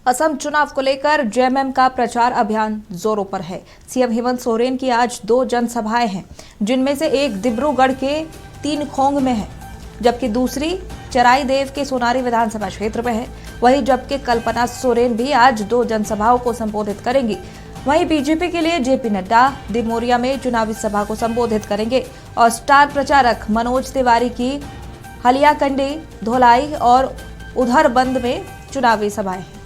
असम चुनाव को लेकर जेएमएम का प्रचार अभियान जोरों पर है। सीएम हेमंत सोरेन की आज 2 जनसभाएं हैं, जिनमें से एक डिब्रूगढ़ के 3 खोंग में है, जबकि दूसरी चराईदेव के सोनारी विधानसभा क्षेत्र में है। वहीं जबकि कल्पना सोरेन भी आज 2 जनसभाओं को संबोधित करेंगी। वहीं बीजेपी के लिए जेपी नड्डा डिमोरिया में चुनावी सभा को संबोधित करेंगे और स्टार प्रचारक मनोज तिवारी की हलियाकंडी, धोलाई और उधरबंद में चुनावी सभाएं हैं।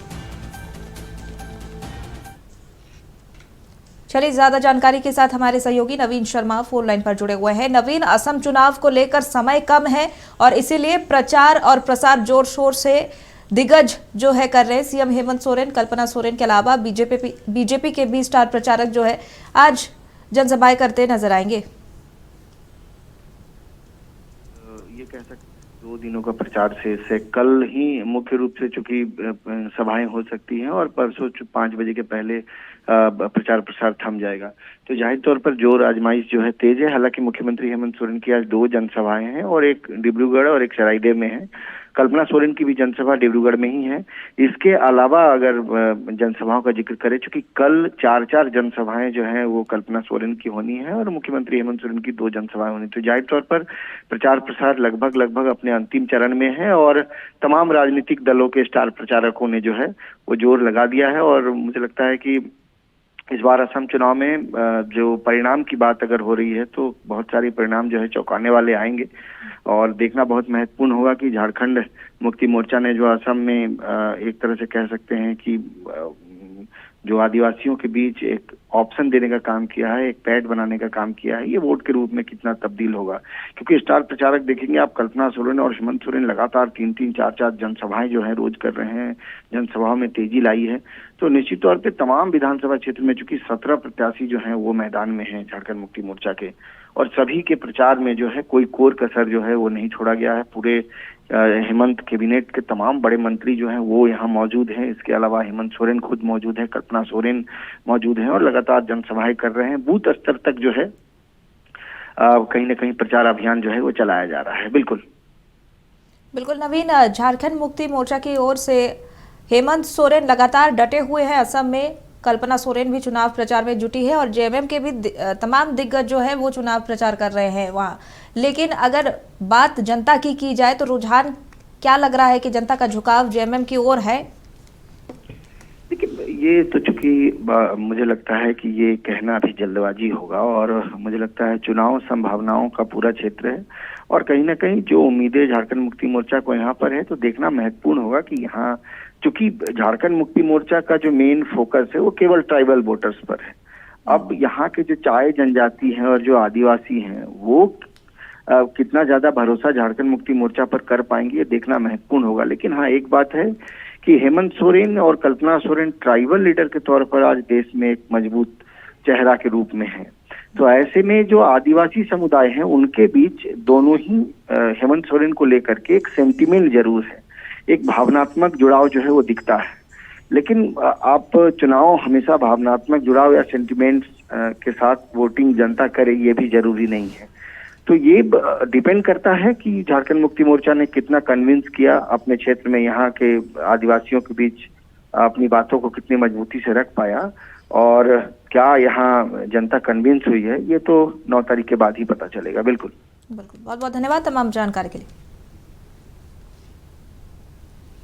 चलिए ज्यादा जानकारी के साथ हमारे सहयोगी नवीन शर्मा फोन लाइन पर जुड़े हुए हैं। नवीन, असम चुनाव को लेकर समय कम है और इसीलिए प्रचार और प्रसार जोर शोर से दिग्गज जो है कर रहे हैं। सीएम हेमंत सोरेन, कल्पना सोरेन के अलावा बीजेपी के भी स्टार प्रचारक जो है आज जनसभाएं करते नजर आएंगे। ये कह सकते 2 दिनों का प्रचार से कल ही मुख्य रूप से चूंकि सभाएं हो सकती हैं और परसों 5 बजे के पहले प्रचार प्रसार थम जाएगा, तो जाहिर तौर पर जोर आजमाइश जो है तेज है। हालांकि मुख्यमंत्री हेमंत सोरेन की आज 2 जनसभाएं हैं और एक डिब्रूगढ़ और एक चराईदेव में है। कल्पना सोरेन की भी जनसभा डिब्रूगढ़ में ही है। इसके अलावा अगर जनसभाओं का जिक्र करें, चूंकि कल 4 जनसभाएं जो हैं वो कल्पना सोरेन की होनी है और मुख्यमंत्री हेमंत सोरेन की 2 जनसभाएं होनी, तो जाहिर तौर पर प्रचार प्रसार लगभग अपने अंतिम चरण में है और तमाम राजनीतिक दलों के स्टार प्रचारकों ने जो है वो जोर लगा दिया है। और मुझे लगता है कि इस बार असम चुनाव में जो परिणाम की बात अगर हो रही है तो बहुत सारे परिणाम जो है चौंकाने वाले आएंगे और देखना बहुत महत्वपूर्ण होगा कि झारखंड मुक्ति मोर्चा ने जो असम में एक तरह से कह सकते हैं कि जो आदिवासियों के बीच एक ऑप्शन देने का काम किया है, एक पैड बनाने का काम किया है, ये वोट के रूप में कितना तब्दील होगा। क्योंकि स्टार प्रचारक देखेंगे आप, कल्पना सोरेन और हेमंत सोरेन लगातार 3-3, 4-4 जनसभाएं जो है रोज कर रहे हैं, जनसभाओं में तेजी लाई है। तो निश्चित तौर पे तमाम विधानसभा क्षेत्र में चूंकि 17 प्रत्याशी जो हैं वो मैदान में हैं झारखंड मुक्ति मोर्चा के, और सभी के प्रचार में जो है कोई कोर कसर जो है वो नहीं छोड़ा गया है। पूरे हेमंत कैबिनेट के तमाम बड़े मंत्री जो हैं वो यहाँ मौजूद हैं। इसके अलावा हेमंत सोरेन खुद मौजूद है, कल्पना सोरेन मौजूद हैं और लगातार जनसभाएं कर रहे हैं। बूथ स्तर तक जो है कहीं न कहीं प्रचार अभियान जो है वो चलाया जा रहा है। बिल्कुल नवीन, झारखंड मुक्ति मोर्चा की ओर से हेमंत सोरेन लगातार डटे हुए हैं असम में, कल्पना सोरेन भी चुनाव प्रचार में जुटी है और जेएमएम के भी तमाम दिग्गज जो है वो चुनाव प्रचार कर रहे हैं वहाँ। लेकिन अगर बात जनता की जाए तो रुझान क्या लग रहा है कि जनता का झुकाव जेएमएम की ओर है? देखिए, ये तो चूंकि मुझे लगता है कि ये कहना अभी जल्दबाजी होगा और मुझे लगता है चुनाव संभावनाओं का पूरा क्षेत्र है और कहीं ना कहीं जो उम्मीदें झारखंड मुक्ति मोर्चा को यहाँ पर है तो देखना महत्वपूर्ण होगा कि यहाँ चूंकि झारखंड मुक्ति मोर्चा का जो मेन फोकस है वो केवल ट्राइबल वोटर्स पर है। अब यहाँ के जो चाय जनजाति हैं और जो आदिवासी हैं वो कितना ज्यादा भरोसा झारखंड मुक्ति मोर्चा पर कर पाएंगे ये देखना महत्वपूर्ण होगा। लेकिन हाँ, एक बात है कि हेमंत सोरेन और कल्पना सोरेन ट्राइबल लीडर के तौर पर आज देश में एक मजबूत चेहरा के रूप में है। तो ऐसे में जो आदिवासी समुदाय हैं उनके बीच दोनों ही हेमंत सोरेन को लेकर के एक सेंटिमेंट जरूर है, एक भावनात्मक जुड़ाव जो है वो दिखता है। लेकिन आप चुनाव हमेशा भावनात्मक जुड़ाव या सेंटिमेंट के साथ वोटिंग जनता करे ये भी जरूरी नहीं है। तो ये डिपेंड करता है कि झारखंड मुक्ति मोर्चा ने कितना कन्विंस किया अपने क्षेत्र में, यहाँ के आदिवासियों के बीच अपनी बातों को कितनी मजबूती से रख पाया और क्या यहाँ जनता कन्विंस हुई है, ये तो 9 तारीख के बाद ही पता चलेगा। बिल्कुल बहुत बहुत धन्यवाद तमाम जानकारी के लिए।